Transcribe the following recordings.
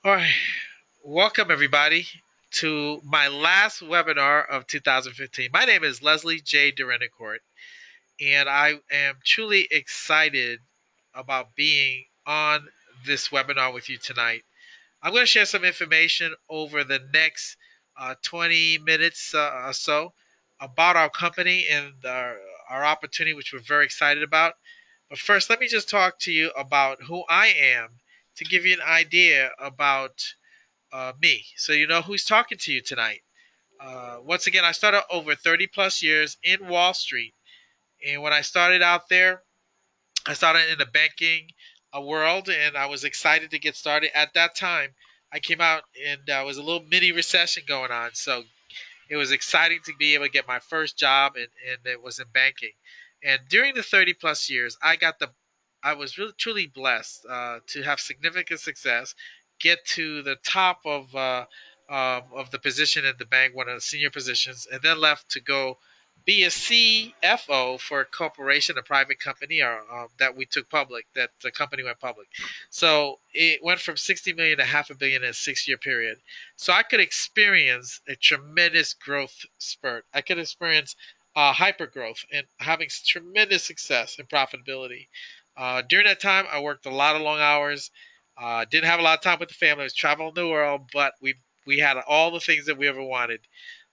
All right, welcome everybody to my last webinar of 2015. My name is Leslie J. Derenoncourt, and I am truly excited about being on this webinar with you tonight. I'm going to share some information over the next 20 minutes or so about our company and our opportunity, which we're very excited about. But first, let me just talk to you about who I am to give you an idea about me. So you know who's talking to you tonight. Once again, I started over 30 plus years in Wall Street. And when I started out there, I started in the banking world and I was excited to get started. At that time, I came out and there was a little mini recession going on. So it was exciting to be able to get my first job, and it was in banking. And during the 30 plus years, I was really truly blessed to have significant success, get to the top of the position at the bank, one of the senior positions, and then left to go be a CFO for a corporation, a private company, or that we took public. That the company went public, so it went from 60 million to half a billion in a 6 year period. So I could experience a tremendous growth spurt. I could experience hyper growth and having tremendous success and profitability. During that time, I worked a lot of long hours. Didn't have a lot of time with the family. I was traveling the world, but we had all the things that we ever wanted.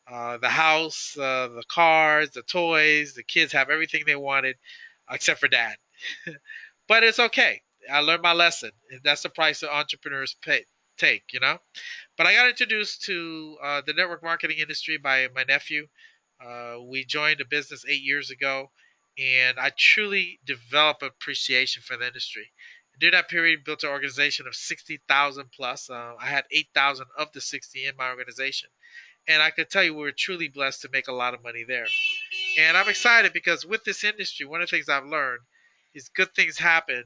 The house, the cars, the toys, the kids have everything they wanted, except for dad. But it's okay. I learned my lesson. That's the price that entrepreneurs take, you know? But I got introduced to the network marketing industry by my nephew. We joined a business 8 years ago, and I truly developed appreciation for the industry. During that period, built an organization of 60,000 plus. I had 8,000 of the 60 in my organization. And I could tell you we were truly blessed to make a lot of money there. And I'm excited because with this industry, one of the things I've learned is good things happen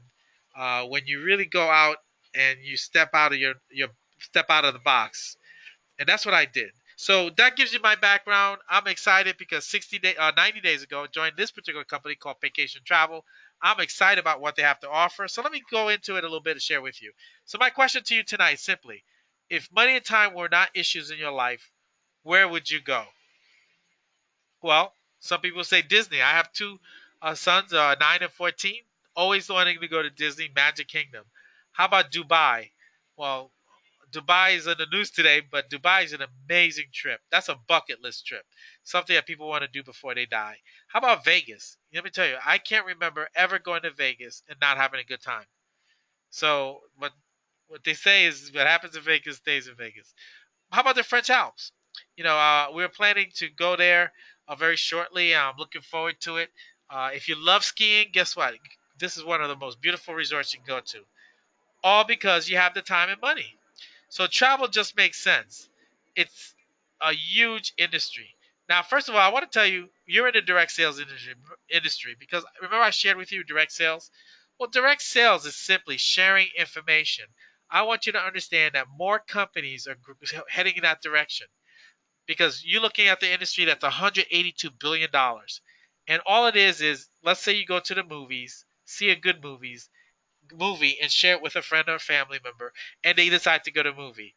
when you really go out and you step out of your step out of the box, and that's what I did. So that gives you my background. I'm excited because 90 days ago, I joined this particular company called Vacation Travel. I'm excited about what they have to offer. So let me go into it a little bit and share with you. So my question to you tonight is simply: if money and time were not issues in your life, where would you go? Well, some people say Disney. I have two sons, 9 and 14, always wanting to go to Disney Magic Kingdom. How about Dubai? Well, Dubai is in the news today, but Dubai is an amazing trip. That's a bucket list trip, something that people want to do before they die. How about Vegas? Let me tell you, I can't remember ever going to Vegas and not having a good time. So, what they say is what happens in Vegas stays in Vegas. How about the French Alps? We're planning to go there very shortly. I'm looking forward to it. If you love skiing, guess what? This is one of the most beautiful resorts you can go to. All because you have the time and money. So travel just makes sense. It's a huge industry. Now, first of all, I want to tell you, you're in the direct sales industry because remember I shared with you direct sales? Well, direct sales is simply sharing information. I want you to understand that more companies are heading in that direction because you're looking at the industry that's $182 billion. And all it is let's say you go to the movies, see a good movie and share it with a friend or family member, and they decide to go to a movie.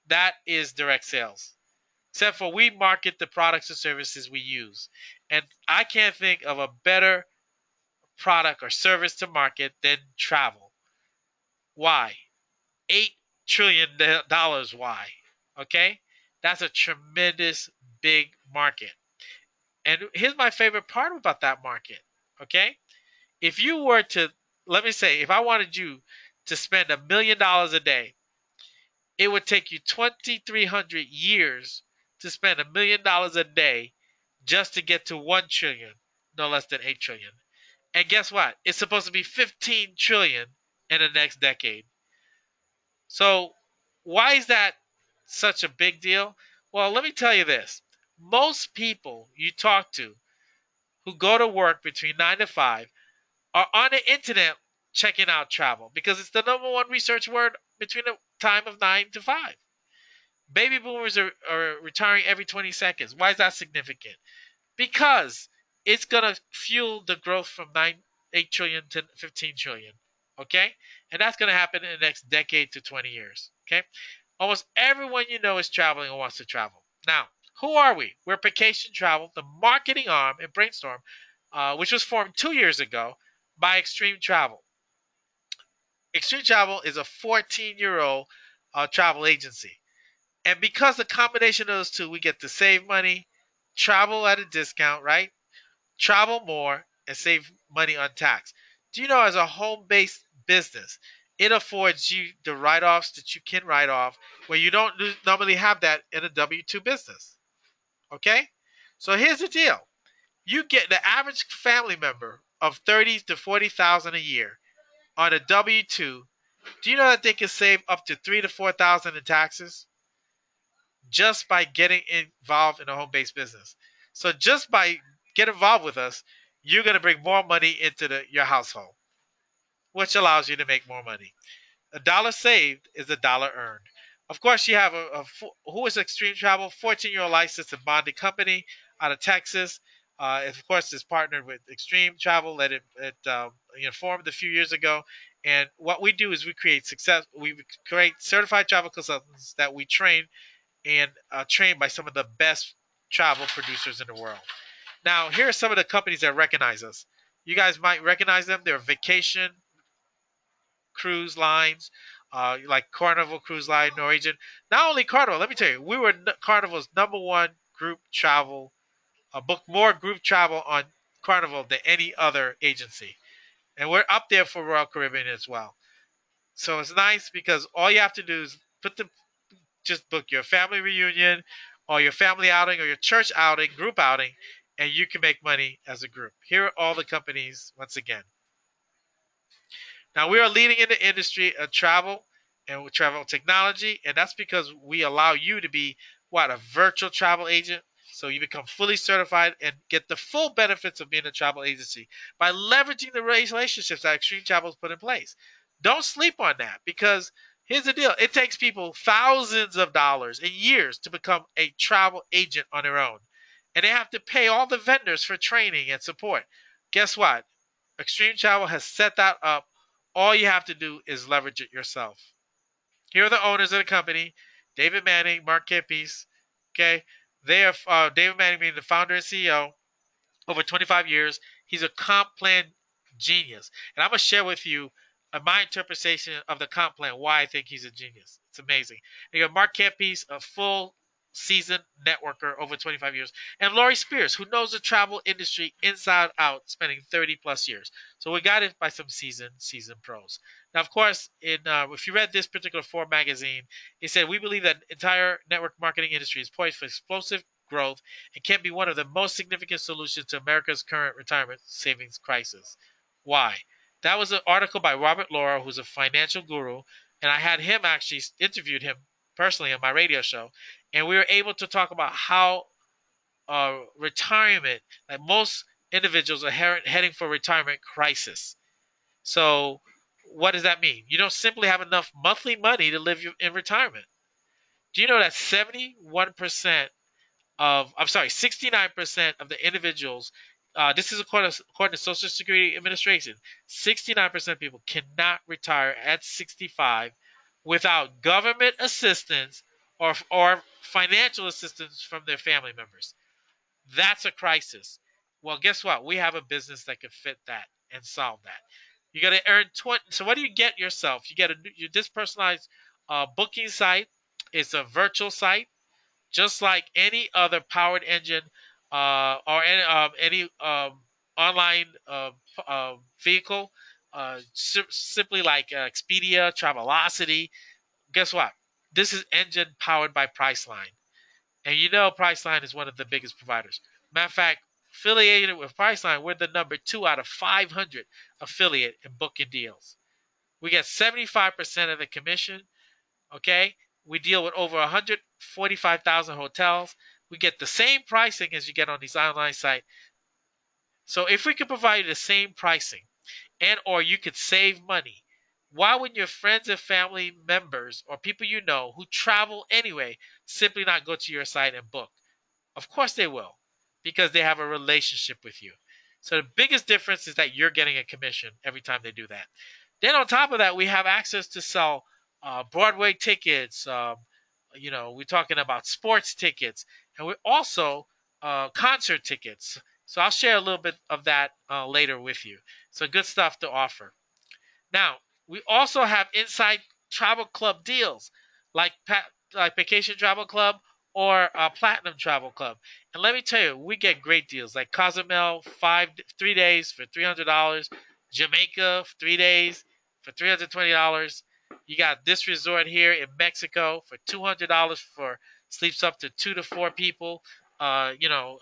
That is direct sales. Except for we market the products and services we use. And I can't think of a better product or service to market than travel. Why? $8 trillion. Why? Okay? That's a tremendous big market. And here's my favorite part about that market. Okay? If you were to, let me say, if I wanted you to spend $1 million a day, it would take you 2,300 years to spend $1 million a day just to get to 1 trillion, no less than 8 trillion. And guess what? It's supposed to be 15 trillion in the next decade. So, why is that such a big deal? Well, let me tell you this. Most people you talk to who go to work between 9 to 5 are on the internet checking out travel because it's the number one research word between the time of 9 to 5. Baby boomers are retiring every 20 seconds. Why is that significant? Because it's going to fuel the growth from 8 trillion to 15 trillion. Okay? And that's going to happen in the next decade to 20 years. Okay? Almost everyone you know is traveling or wants to travel. Now, who are we? We're Vacation Travel, the marketing arm in Brainstorm, which was formed 2 years ago by Extreme Travel. Extreme Travel is a 14-year-old travel agency. And because the combination of those two, we get to save money, travel at a discount, right? Travel more, and save money on tax. Do you know, as a home based business, it affords you the write offs that you can write off where you don't normally have that in a W 2 business? Okay? So here's the deal, you get the average family member of 30 to 40,000 a year on a W 2. Do you know that they can save up to 3 to 4,000 in taxes just by getting involved in a home-based business? So just by get involved with us, you're going to bring more money into your household, which allows you to make more money. A dollar saved is a dollar earned. Of course, you have who is Extreme Travel, 14-year-old licensed and bonded company out of Texas. Of course, is partnered with Extreme Travel that it formed a few years ago. And what we do is we create success. We create certified travel consultants that we train and trained by some of the best travel producers in the world. Now, here are some of the companies that recognize us. You guys might recognize them. They're Vacation Cruise Lines, like Carnival Cruise Line, Norwegian. Not only Carnival, let me tell you, we were Carnival's number one group travel, booked more group travel on Carnival than any other agency. And we're up there for Royal Caribbean as well. So it's nice because all you have to do is just book your family reunion or your family outing or your church outing, group outing, and you can make money as a group. Here are all the companies once again. Now we are leading in the industry of travel and with travel technology, and that's because we allow you to be a virtual travel agent. So you become fully certified and get the full benefits of being a travel agency by leveraging the relationships that Extreme Travel has put in place. Don't sleep on that, because here's the deal. It takes people thousands of dollars and years to become a travel agent on their own. And they have to pay all the vendors for training and support. Guess what? Extreme Travel has set that up. All you have to do is leverage it yourself. Here are the owners of the company: David Manning, Mark Kempis. Okay, they are David Manning being the founder and CEO. Over 25 years, he's a comp plan genius, and I'm gonna share with you my interpretation of the comp plan. Why I think he's a genius. It's amazing. And you have Mark Kempis, a full seasoned networker over 25 years, and Laurie Spears, who knows the travel industry inside out, spending 30 plus years. So we got it by some seasoned pros. Now, of course, if you read this particular Forbes magazine, it said we believe that entire network marketing industry is poised for explosive growth and can be one of the most significant solutions to America's current retirement savings crisis. Why? That was an article by Robert Laura, who's a financial guru, and I had him actually interviewed him personally on my radio show, and we were able to talk about how retirement, like most individuals are heading for retirement crisis. So, what does that mean? You don't simply have enough monthly money to live in retirement. Do you know that 69% of the individuals, this is according to Social Security Administration, 69% of people cannot retire at 65 without government assistance or financial assistance from their family members. That's a crisis. Well, guess what? We have a business that could fit that and solve that. You got to earn 20. So what do you get yourself? You get this personalized booking site. It's a virtual site, just like any other powered engine or any online vehicle. Simply like Expedia, Travelocity. Guess what? This is engine powered by Priceline. And you know Priceline is one of the biggest providers. Matter of fact, affiliated with Priceline, we're the number 2 out of 500 affiliate in booking deals. We get 75% of the commission. Okay, we deal with over 145,000 hotels. We get the same pricing as you get on these online sites. So if we could provide you the same pricing and or you could save money, why would your friends and family members or people you know who travel anyway simply not go to your site and book? Of course they will, because they have a relationship with you. So the biggest difference is that you're getting a commission every time they do that. Then on top of that, we have access to sell Broadway tickets. We're talking about sports tickets, and we're also concert tickets. So I'll share a little bit of that later with you. So good stuff to offer. Now, we also have inside travel club deals like like Vacation Travel Club or Platinum Travel Club. And let me tell you, we get great deals like Cozumel 3 days for $300, Jamaica 3 days for $320. You got this resort here in Mexico for $200 for sleeps up to 2 to 4 people. You're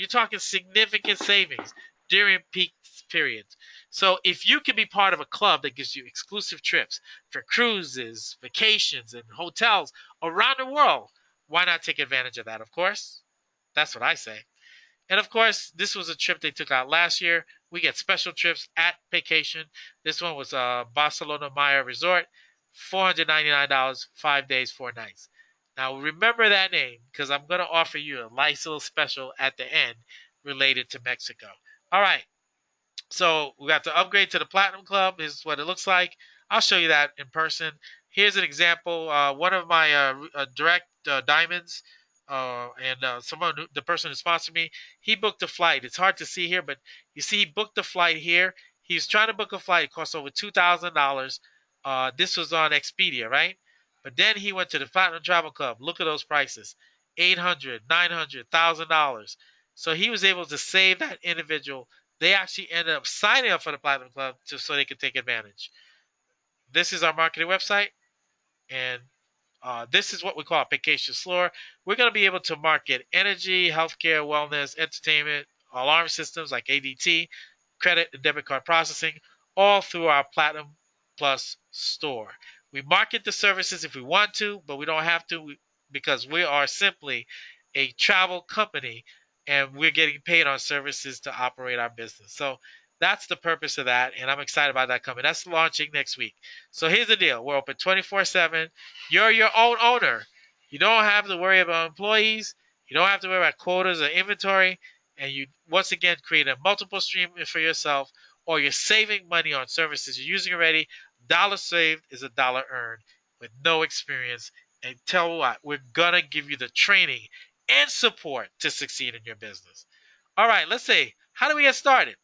talking significant savings during peak periods. So if you can be part of a club that gives you exclusive trips for cruises, vacations, and hotels around the world, why not take advantage of that? Of course, that's what I say. And of course, this was a trip they took out last year. We get special trips at Vacation. This one was Barcelona Maya Resort, $499, 5 days, 4 nights. Now remember that name because I'm going to offer you a nice little special at the end related to Mexico. All right. So we got to upgrade to the Platinum Club. This is what it looks like. I'll show you that in person. Here's an example. One of my direct diamonds, and the person who sponsored me, he booked a flight. It's hard to see here, but you see, he booked a flight here. He's trying to book a flight. It costs over $2,000. This was on Expedia, right? But then he went to the Platinum Travel Club. Look at those prices: $800, $900, $1,000. So he was able to save that individual. They actually ended up signing up for the Platinum Club so they could take advantage. This is our marketing website, and this is what we call a vacation floor. We're going to be able to market energy, healthcare, wellness, entertainment, alarm systems like ADT, credit and debit card processing, all through our Platinum Plus store. We market the services if we want to, but we don't have to because we are simply a travel company and we're getting paid on services to operate our business. So that's the purpose of that, and I'm excited about that coming. That's launching next week. So here's the deal: we're open 24/7. You're your own owner. You don't have to worry about employees. You don't have to worry about quotas or inventory. And you, once again, create a multiple stream for yourself, or you're saving money on services you're using already. Dollar saved is a dollar earned with no experience. And tell you what, we're going to give you the training and support to succeed in your business. All right, let's say, how do we get started?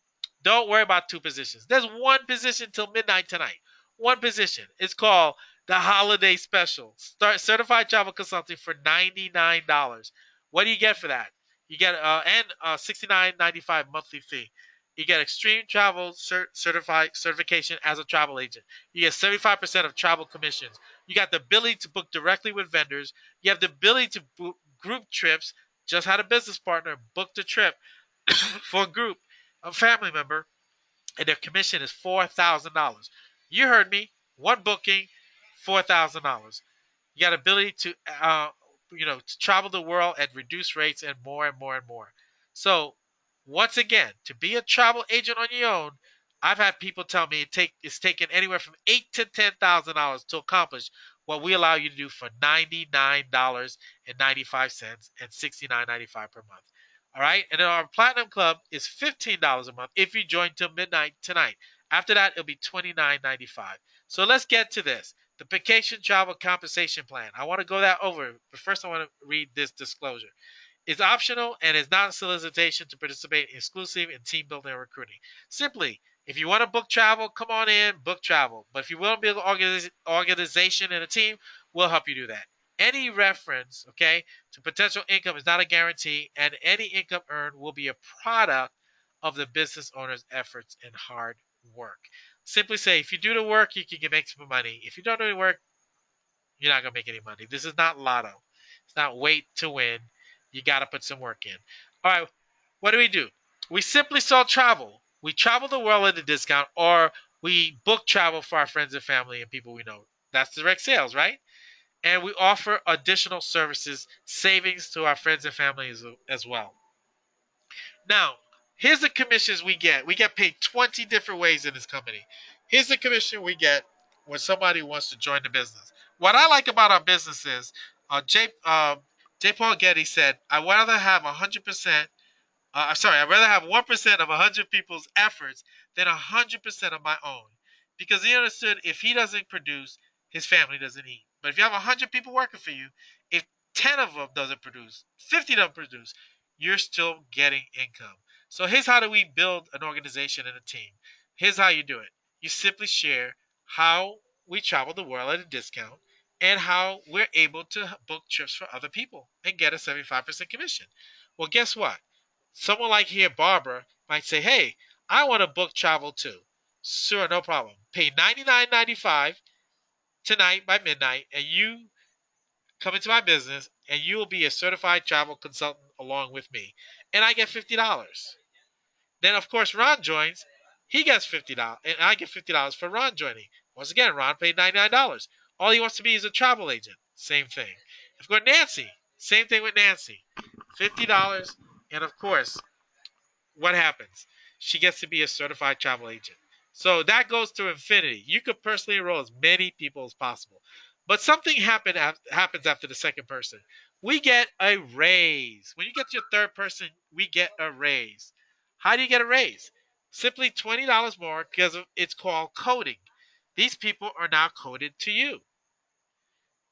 Don't worry about two positions. There's one position till midnight tonight. One position. It's called the holiday special. Start certified travel consulting for $99. What do you get for that? You get $69.95 monthly fee. You get extreme travel certification as a travel agent. You get 75% of travel commissions. You got the ability to book directly with vendors. You have the ability to book group trips. Just had a business partner book the trip for a group, a family member, and their commission is $4,000. You heard me. One booking, $4,000. You got ability to travel the world at reduced rates and more and more and more. So, once again, to be a travel agent on your own, I've had people tell me it's taken anywhere from $8,000 to $10,000 to accomplish what we allow you to do for $99.95 and $69.95 per month. All right, and then our Platinum Club is $15 a month if you join till midnight tonight. After that, it'll be $29.95. So let's get to this. The vacation travel compensation plan. I want to go that over, but first I want to read this disclosure. It's optional and is not a solicitation to participate in exclusive in team building and recruiting. Simply, if you want to book travel, come on in, book travel. But if you want to build an organization and a team, we'll help you do that. Any reference, okay, to potential income is not a guarantee, and any income earned will be a product of the business owner's efforts and hard work. Simply say, if you do the work, you can make some money. If you don't do the work, you're not going to make any money. This is not lotto. It's not wait to win. You got to put some work in. All right, what do? We simply sell travel. We travel the world at a discount, or we book travel for our friends and family and people we know. That's direct sales, right? And we offer additional services, savings to our friends and families as well. Now, here's the commissions we get. We get paid 20 different ways in this company. Here's the commission we get when somebody wants to join the business. What I like about our business is, J. Paul Getty said, "I'd rather have 100%. I'd rather have 1% of 100 people's efforts than 100% of my own." because he understood if he doesn't produce, his family doesn't eat. But if you have 100 people working for you, if 10 of them doesn't produce, 50 don't produce, you're still getting income. So here's how do we build an organization and a team. Here's how you do it. You simply share how we travel the world at a discount and how we're able to book trips for other people and get a 75% commission. Well, guess what? Someone like here, Barbara, might say, hey, I want to book travel too. Sure, no problem. Pay $99.95 tonight by midnight, and you come into my business, and you will be a certified travel consultant along with me. And I get $50. Then, of course, Ron joins. He gets $50, and I get $50 for Ron joining. Once again, Ron paid $99. All he wants to be is a travel agent. Same thing. I've got Nancy. Same thing with Nancy. $50, and of course, what happens? She gets to be a certified travel agent. So that goes to infinity. You could personally enroll as many people as possible. But something happens after the second person. We get a raise. When you get to your third person, we get a raise. How do you get a raise? Simply $20 more because it's called coding. These people are now coded to you.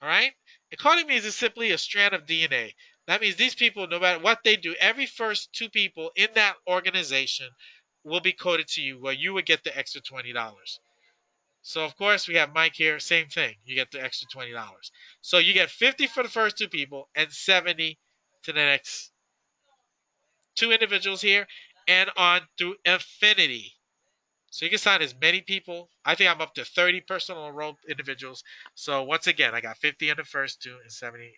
All right? Economy means is simply a strand of DNA. That means these people, no matter what they do, every first two people in that organization will be coded to you, where you would get the extra $20. So of course we have Mike here, same thing. You get the extra $20. So you get 50 for the first two people and 70 to the next two individuals here, and on through infinity. So you can sign as many people. I think I'm up to 30 personal enrolled individuals. So once again, I got 50 on the first two and 70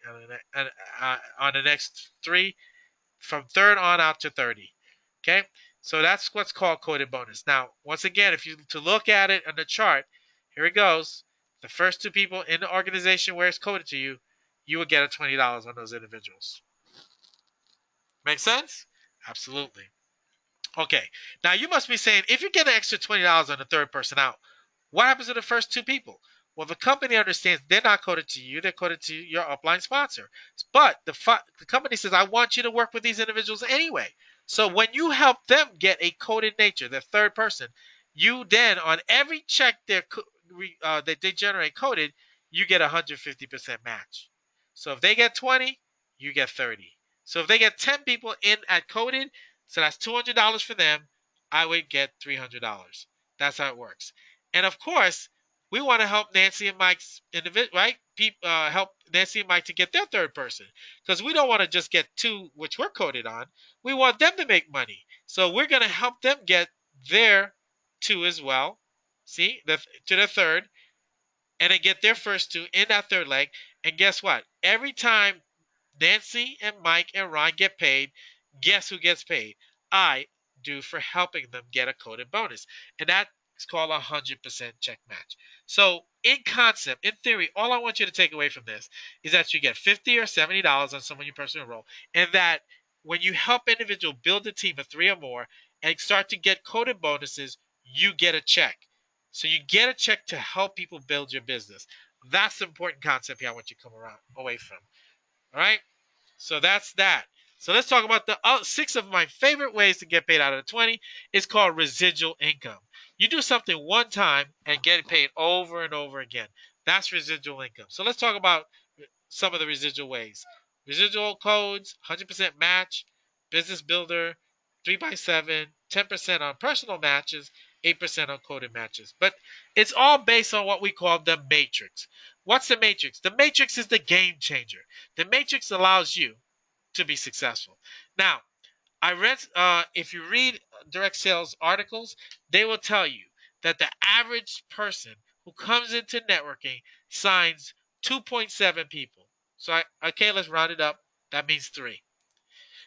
on the next three, from third on out to 30. Okay, so that's what's called coded bonus. Now, once again, if you to look at it on the chart, here it goes. The first two people in the organization where it's coded to you, you will get a $20 on those individuals. Make sense? Absolutely. Okay. Now you must be saying, if you get an extra $20 on the third person out, what happens to the first two people? Well, the company understands they're not coded to you; they're coded to your upline sponsor. But the company says, "I want you to work with these individuals anyway." So when you help them get a coded nature, the third person, you then on every check that they generate coded, you get a 150% match. So if they get 20, you get 30. So if they get 10 people in at coded, so that's $200 for them, I would get $300. That's how it works. And of course, we want to help Nancy and Mike's individual, right? Help Nancy and Mike to get their third person, because we don't want to just get two, which we're coded on. We want them to make money, so we're going to help them get their two as well. See, to the third, and then get their first two in that third leg. And guess what? Every time Nancy and Mike and Ron get paid, guess who gets paid? I do, for helping them get a coded bonus. And that's called a 100% check match. So, in concept, in theory, all I want you to take away from this is that you get $50 or $70 on someone you personally enroll, and that when you help an individual build a team of three or more and start to get coded bonuses, you get a check. So you get a check to help people build your business. That's the important concept here I want you to come around away from. All right? So that's that. So let's talk about the six of my favorite ways to get paid out of the 20. It's called residual income. You do something one time and get paid over and over again. That's residual income. So let's talk about some of the residual ways. Residual codes, 100% match, business builder, 3x7, 10% on personal matches, 8% on coded matches. But it's all based on what we call the matrix. What's the matrix? The matrix is the game changer. The matrix allows you to be successful. Now, if you read direct sales articles, they will tell you that the average person who comes into networking signs 2.7 people. So, okay, let's round it up. That means three.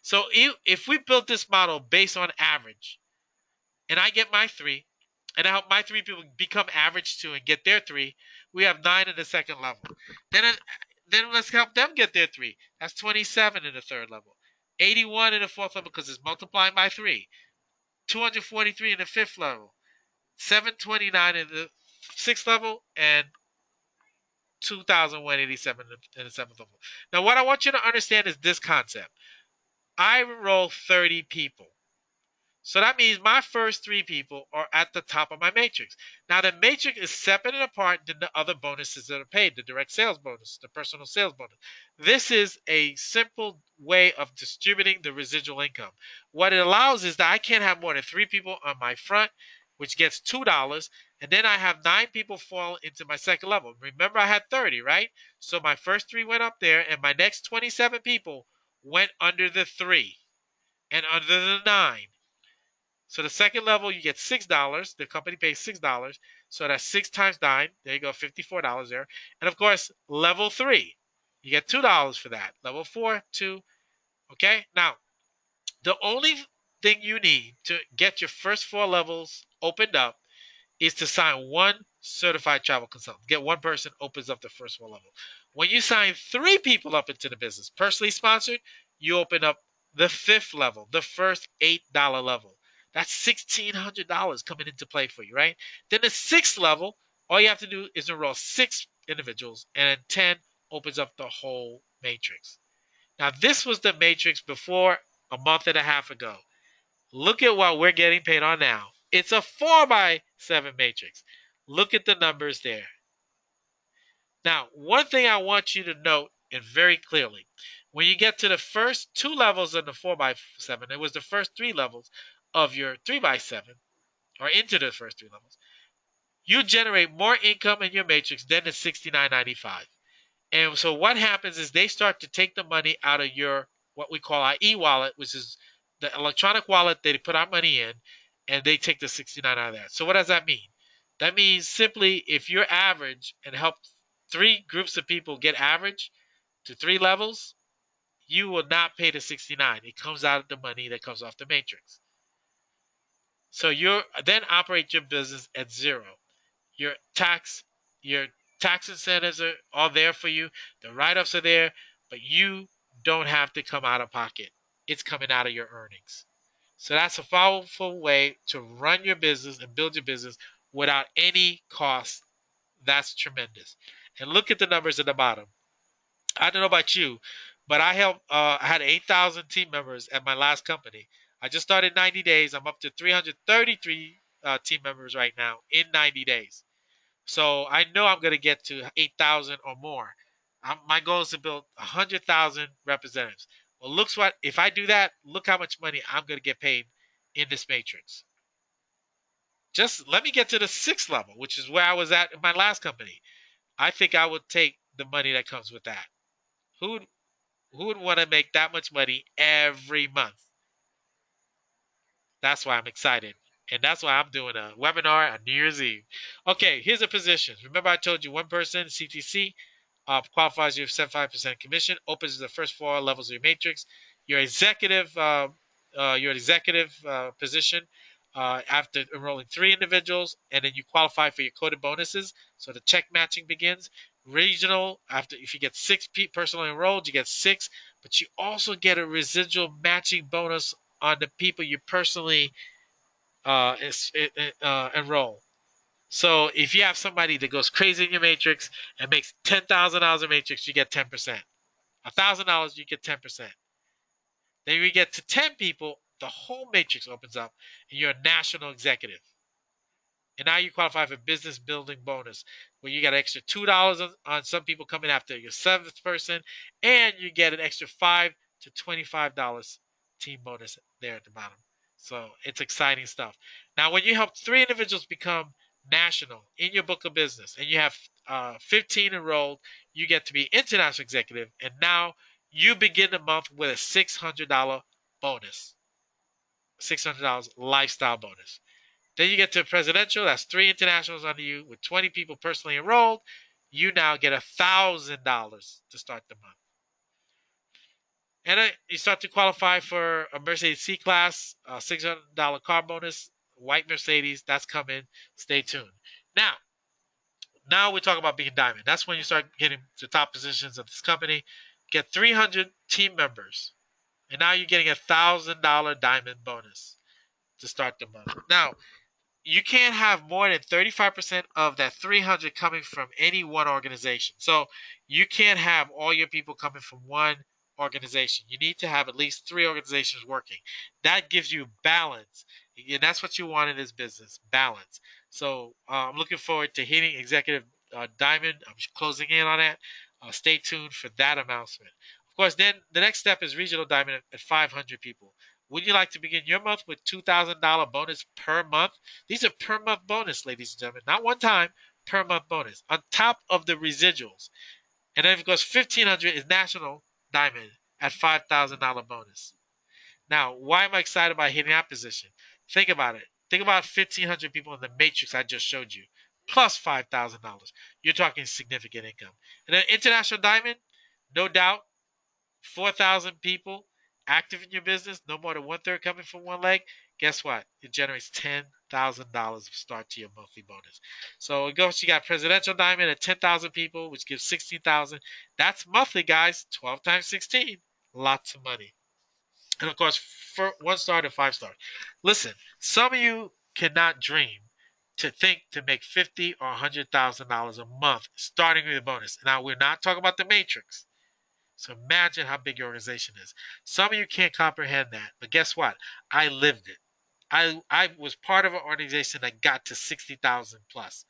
So, if we built this model based on average, and I get my three, and I help my three people become average two and get their three, we have 9 in the second level. Then let's help them get their three. That's 27 in the third level, 81 in the fourth level because it's multiplying by three, 243 in the fifth level, 729 in the sixth level, and 2,187 in the seventh level. Now, what I want you to understand is this concept. I enroll 30 people. So that means my first three people are at the top of my matrix. Now the matrix is separate and apart than the other bonuses that are paid, the direct sales bonus, the personal sales bonus. This is a simple way of distributing the residual income. What it allows is that I can't have more than three people on my front, which gets $2, and then I have 9 people fall into my second level. Remember, I had 30, right? So my first three went up there, and my next 27 people went under the three and under the nine. So the second level, you get $6. The company pays $6. So that's 6 times 9. There you go, $54 there. And of course, level 3, you get $2 for that. Level 4, 2. Okay. Now, the only thing you need to get your first 4 levels opened up is to sign one certified travel consultant. Get one person opens up the first 4 level. When you sign 3 people up into the business, personally sponsored, you open up the 5th level, the first $8 level. That's $1,600 coming into play for you, right? Then the 6th level, all you have to do is enroll 6 individuals, and then 10 opens up the whole matrix. Now, this was the matrix before a month and a half ago. Look at what we're getting paid on now. It's a 4x7 matrix. Look at the numbers there. Now, one thing I want you to note and very clearly, when you get to the first 2 levels of the 4x7, it was the first 3 levels of your 3x7, or into the first 3 levels, you generate more income in your matrix than the $69.95. And so what happens is they start to take the money out of your, what we call our e-wallet, which is the electronic wallet they put our money in, and they take the 69 out of that. So what does that mean? That means simply if you're average and help 3 groups of people get average to 3 levels, you will not pay the 69. It comes out of the money that comes off the matrix. So you then operate your business at zero. Your your tax incentives are all there for you. The write-offs are there, but you don't have to come out of pocket. It's coming out of your earnings. So that's a powerful way to run your business and build your business without any cost. That's tremendous. And look at the numbers at the bottom. I don't know about you, but I had 8,000 team members at my last company. I just started 90 days. I'm up to 333 team members right now in 90 days. So I know I'm going to get to 8,000 or more. My goal is to build 100,000 representatives. Well, looks what if I do that, look how much money I'm going to get paid in this matrix. Just let me get to the 6th level, which is where I was at in my last company. I think I would take the money that comes with that. Who who would want to make that much money every month? That's why I'm excited. And that's why I'm doing a webinar on New Year's Eve. Okay, here's the positions. Remember I told you one person, CTC, qualifies you for 75% commission, opens the first 4 levels of your matrix. Your executive position after enrolling 3 individuals, and then you qualify for your coded bonuses. So the check matching begins. Regional, after if you get 6 personally enrolled, you get 6, but you also get a residual matching bonus on the people you personally enroll. So if you have somebody that goes crazy in your matrix and makes $10,000 a matrix, you get 10%. $1,000, you get 10%. Then you get to 10 people, the whole matrix opens up, and you're a national executive. And now you qualify for business building bonus, where you got an extra $2 on some people coming after your 7th person, and you get an extra $5 to $25 team bonus there at the bottom. So it's exciting stuff. Now, when you help 3 individuals become national in your book of business, and you have 15 enrolled, you get to be international executive, and now you begin the month with a $600 bonus, $600 lifestyle bonus. Then you get to presidential. That's 3 internationals under you with 20 people personally enrolled. You now get $1,000 to start the month. And then you start to qualify for a Mercedes C-Class, $600 car bonus, white Mercedes. That's coming. Stay tuned. Now we talk about being diamond. That's when you start getting to top positions of this company. Get 300 team members. And now you're getting $1,000 diamond bonus to start the month. Now, you can't have more than 35% of that 300 coming from any one organization. So you can't have all your people coming from one organization. You need to have at least 3 organizations working. That gives you balance. And that's what you want in this business, balance. So I'm looking forward to hitting Executive Diamond. I'm closing in on that. Stay tuned for that announcement. Of course, then the next step is Regional Diamond at 500 people. Would you like to begin your month with $2,000 bonus per month? These are per month bonus, ladies and gentlemen, not one time, per month bonus on top of the residuals. And then, of course, 1,500 is National Diamond at $5,000 bonus. Now, why am I excited about hitting that position? Think about it. Think about 1,500 people in the matrix I just showed you, plus $5,000. You're talking significant income. And then International Diamond, no doubt, 4,000 people active in your business, no more than one-third coming from one leg. Guess what? It generates $10,000 start to your monthly bonus. So it goes. You got Presidential Diamond at 10,000 people, which gives 16,000. That's monthly, guys. 12 times 16, lots of money. And of course, for 1 star to 5 star. Listen, some of you cannot dream to think to make 50 or $100,000 a month starting with a bonus. Now we're not talking about the matrix. So imagine how big your organization is. Some of you can't comprehend that, but guess what? I lived it. I was part of an organization that got to 60,000 plus.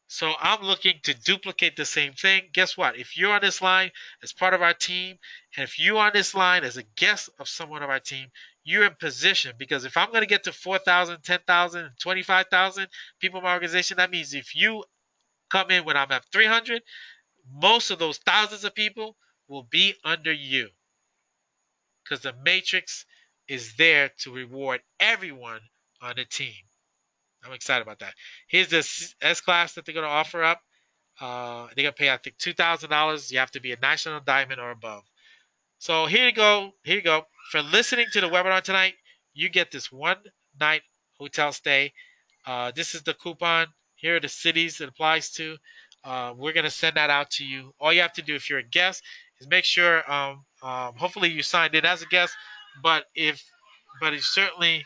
So I'm looking to duplicate the same thing. Guess what? If you're on this line as part of our team, and if you're on this line as a guest of someone of our team, you're in position because if I'm going to get to 4,000, 10,000, 25,000 people in my organization, that means if you come in when I'm at 300, most of those thousands of people will be under you because the matrix is there to reward everyone on the team. I'm excited about that. Here's this S class that they're going to offer up. They're going to pay, I think, $2,000. You have to be a national diamond or above. So here you go. Here you go. For listening to the webinar tonight, you get this 1 night hotel stay. This is the coupon. Here are the cities it applies to. We're going to send that out to you. All you have to do if you're a guest is make sure, hopefully you signed in as a guest, but it's certainly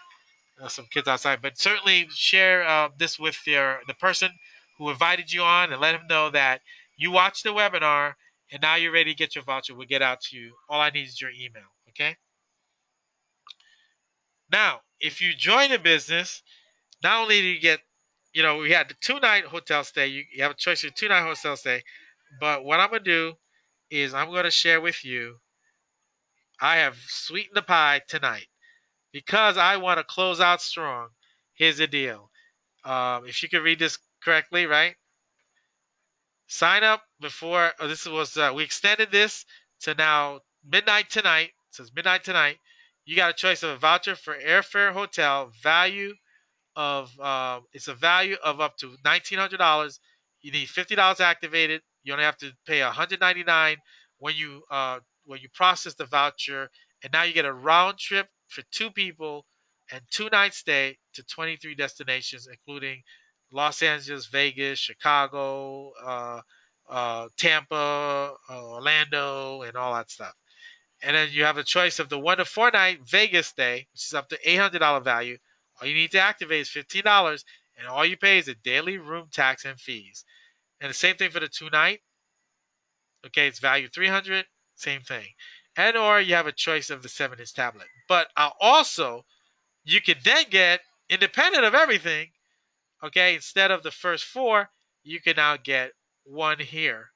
some kids outside, but certainly share this with the person who invited you on and let him know that you watched the webinar and now you're ready to get your voucher. We'll get out to you. All I need is your email, okay? Now, if you join a business, not only do you get, we had the 2 night hotel stay. You have a choice of 2 night hotel stay. But what I'm going to do is I'm going to share with you, I have sweetened the pie tonight because I want to close out strong. Here's the deal. If you can read this correctly, right? Sign up before, we extended this to now midnight tonight. It says midnight tonight. You got a choice of a voucher for airfare hotel value of it's a value of up to $1,900. You need $50 activated. You only have to pay $199 when you process the voucher, and now you get a round trip for 2 people and 2 night stay to 23 destinations, including Los Angeles, Vegas, Chicago, Tampa, Orlando, and all that stuff. And then you have a choice of the 1 to 4 night Vegas stay, which is up to $800 value. All you need to activate is $15, and all you pay is a daily room tax and fees. And the same thing for the 2 night. Okay, it's valued $300. Same thing. And or you have a choice of the 7-inch tablet. But also, you can then get, independent of everything, okay, instead of the first 4, you can now get 1 here.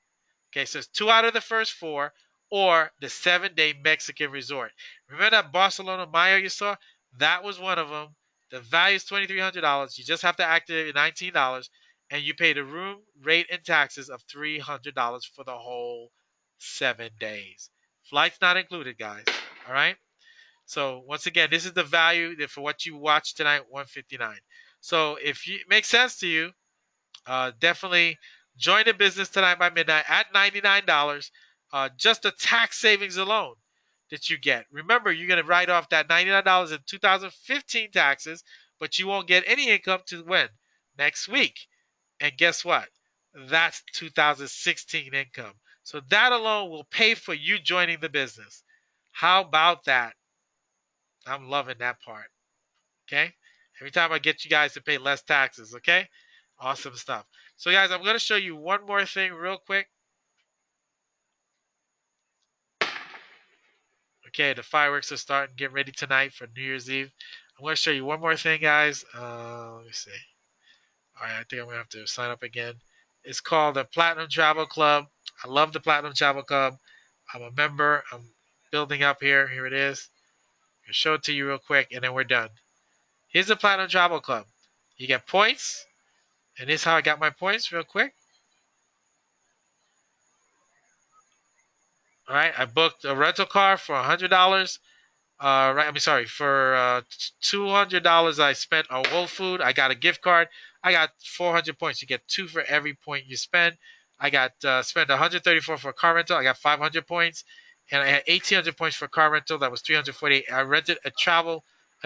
Okay, so it's 2 out of the first 4, or the 7-day Mexican resort. Remember that Barcelona Maya you saw? That was one of them. The value is $2,300. You just have to activate $19, and you pay the room rate and taxes of $300 for the whole 7 days. Flights not included, guys. All right. So once again, this is the value that for what you watched tonight, $159. So if it makes sense to you, definitely join the business tonight by midnight at $99. Just the tax savings alone that you get. Remember, you're going to write off that $99 in 2015 taxes, but you won't get any income to when? Next week. And guess what? That's 2016 income. So that alone will pay for you joining the business. How about that? I'm loving that part. Okay? Every time I get you guys to pay less taxes, okay? Awesome stuff. So guys, I'm going to show you one more thing real quick. Okay, the fireworks are starting. Get ready tonight for New Year's Eve. I'm going to show you one more thing, guys. Let me see. All right, I think I'm going to have to sign up again. It's called the Platinum Travel Club. I love the Platinum Travel Club. I'm a member. I'm building up here. Here it is. I'll show it to you real quick, and then we're done. Here's the Platinum Travel Club. You get points, and this is how I got my points real quick. All right, I booked a rental car for $100. Right, I'm sorry, for $200 I spent on Whole Food. I got a gift card. I got 400 points. You get two for every point you spend. I got spent 134 for car rental. I got 500 points, and I had 1,800 points for car rental. That was 348. I rented a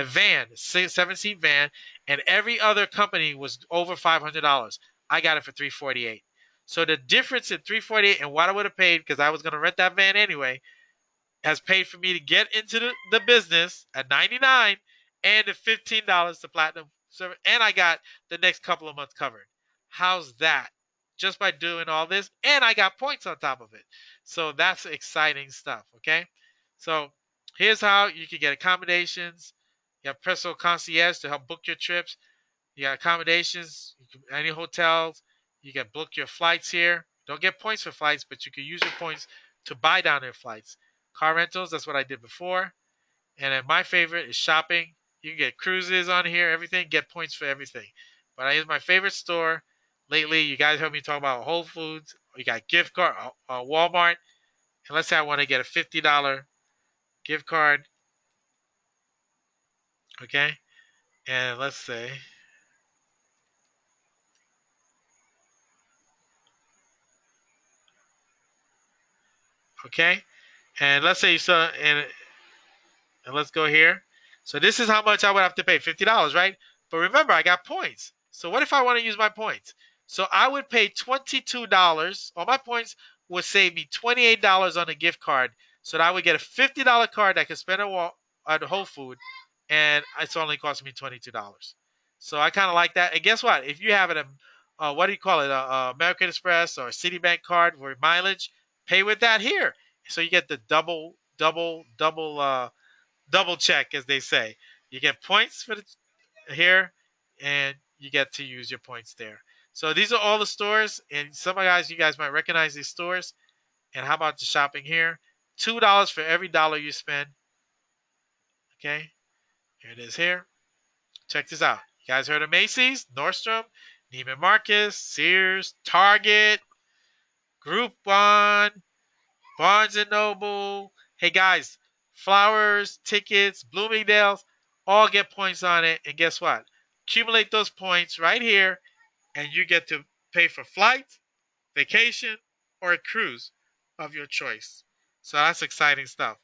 van, seven-seat van, and every other company was over $500. I got it for 348. So the difference in 348 and what I would have paid, because I was going to rent that van anyway, has paid for me to get into the business at 99 and the $15 to platinum service, and I got the next couple of months covered. How's that? Just by doing all this, and I got points on top of it. So that's exciting stuff, okay? So here's how you can get accommodations. You have personal concierge to help book your trips. You got accommodations, any hotels. You can book your flights here. Don't get points for flights, but you can use your points to buy down their flights. Car rentals, that's what I did before. And then my favorite is shopping. You can get cruises on here, everything, get points for everything. But I use my favorite store lately. You guys heard me talk about Whole Foods. You got gift card, Walmart. And let's say I want to get a $50 gift card. Okay. And let's say, okay. And let's say you saw, and let's go here. So this is how much I would have to pay, $50, right? But remember, I got points. So what if I want to use my points? So I would pay $22. All my points would save me $28 on a gift card. So that I would get a $50 card that I could spend at Whole Food, and it's only costing me $22. So I kind of like that. And guess what? If you have it, what do you call it, American Express or Citibank card for mileage, pay with that here. So you get the double check, as they say. You get points for here, and you get to use your points there. So these are all the stores, and some of you guys might recognize these stores. And how about the shopping here? $2 for every dollar you spend. Okay, here it is here. Check this out. You guys heard of Macy's, Nordstrom, Neiman Marcus, Sears, Target, Groupon, Barnes and Noble. Hey guys, Flowers, tickets, Bloomingdale's, all get points on it. And guess what? Accumulate those points right here, and you get to pay for flight, vacation, or a cruise of your choice. So that's exciting stuff.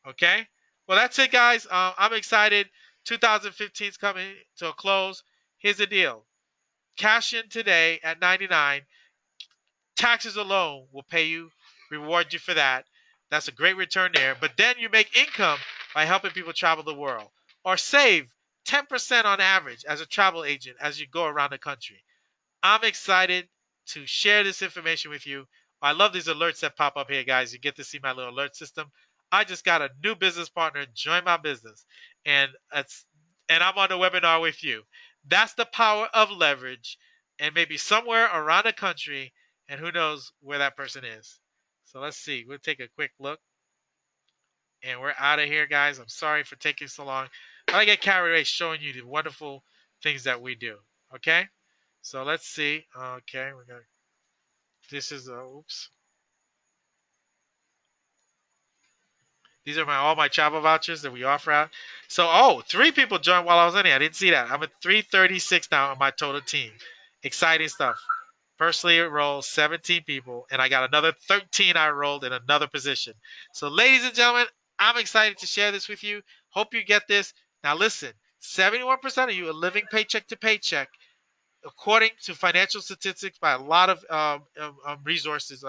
Okay? Well, that's it, guys. I'm excited. 2015 is coming to a close. Here's the deal. Cash in today at 99. Taxes alone will pay you, reward you for that. That's a great return there. But then you make income by helping people travel the world or save 10% on average as a travel agent as you go around the country. I'm excited to share this information with you. I love these alerts that pop up here, guys. You get to see my little alert system. I just got a new business partner join my business, and I'm on the webinar with you. That's the power of leverage, and maybe somewhere around the country, and who knows where that person is. So let's see. We'll take a quick look, and we're out of here, guys. I'm sorry for taking so long, but I get carried away showing you the wonderful things that we do. Okay. So let's see. Okay, we're gonna. This is oops. These are all my travel vouchers that we offer out. So three people joined while I was in here. I didn't see that. I'm at 336 now on my total team. Exciting stuff. Personally enrolled 17 people, and I got another 13 I enrolled in another position. So, ladies and gentlemen, I'm excited to share this with you. Hope you get this. Now, listen. 71% of you are living paycheck to paycheck, according to financial statistics by a lot of resources,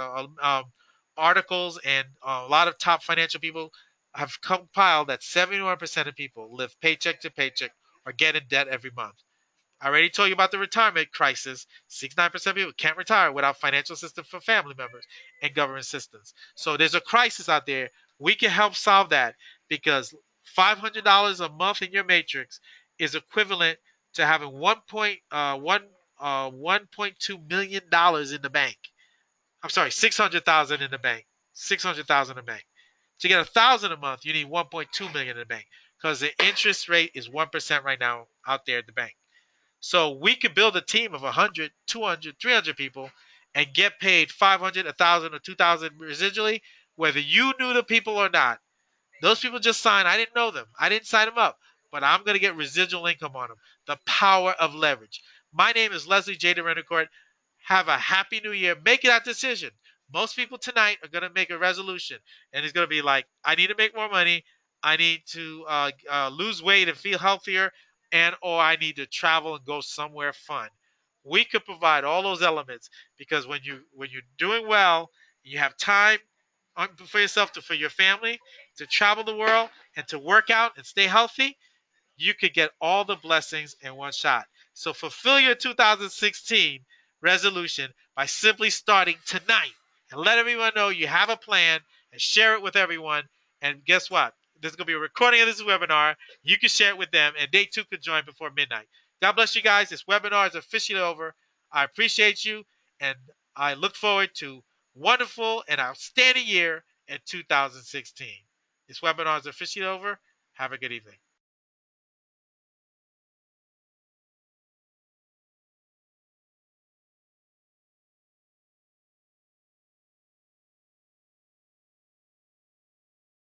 articles, and a lot of top financial people have compiled that 71% of people live paycheck to paycheck or get in debt every month. I already told you about the retirement crisis. 69% of people can't retire without financial assistance for family members and government assistance. So there's a crisis out there. We can help solve that. because $500 a month in your matrix is equivalent to having 1.2 million dollars in the bank. I'm sorry, 600,000 in the bank. 600,000 in the bank. To get 1,000 a month, you need 1.2 million in the bank because the interest rate is 1% right now out there at the bank. So we could build a team of 100, 200, 300 people and get paid 500, 1,000, or 2,000 residually, whether you knew the people or not. Those people just signed. I didn't know them. I didn't sign them up, but I'm going to get residual income on them. The power of leverage. My name is Leslie J. Derenoncourt. Have a happy new year. Make that decision. Most people tonight are going to make a resolution, and it's going to be like, I need to make more money. I need to lose weight and feel healthier, and or I need to travel and go somewhere fun. We could provide all those elements because when you're doing well, you have time for yourself to for your family to travel the world and to work out and stay healthy, you could get all the blessings in one shot. So fulfill your 2016 resolution by simply starting tonight and let everyone know you have a plan and share it with everyone. And guess what? There's going to be a recording of this webinar. You can share it with them and they too could join before midnight. God bless you guys. This webinar is officially over. I appreciate you and I look forward to wonderful and outstanding year in 2016. This webinar is officially over. Have a good evening.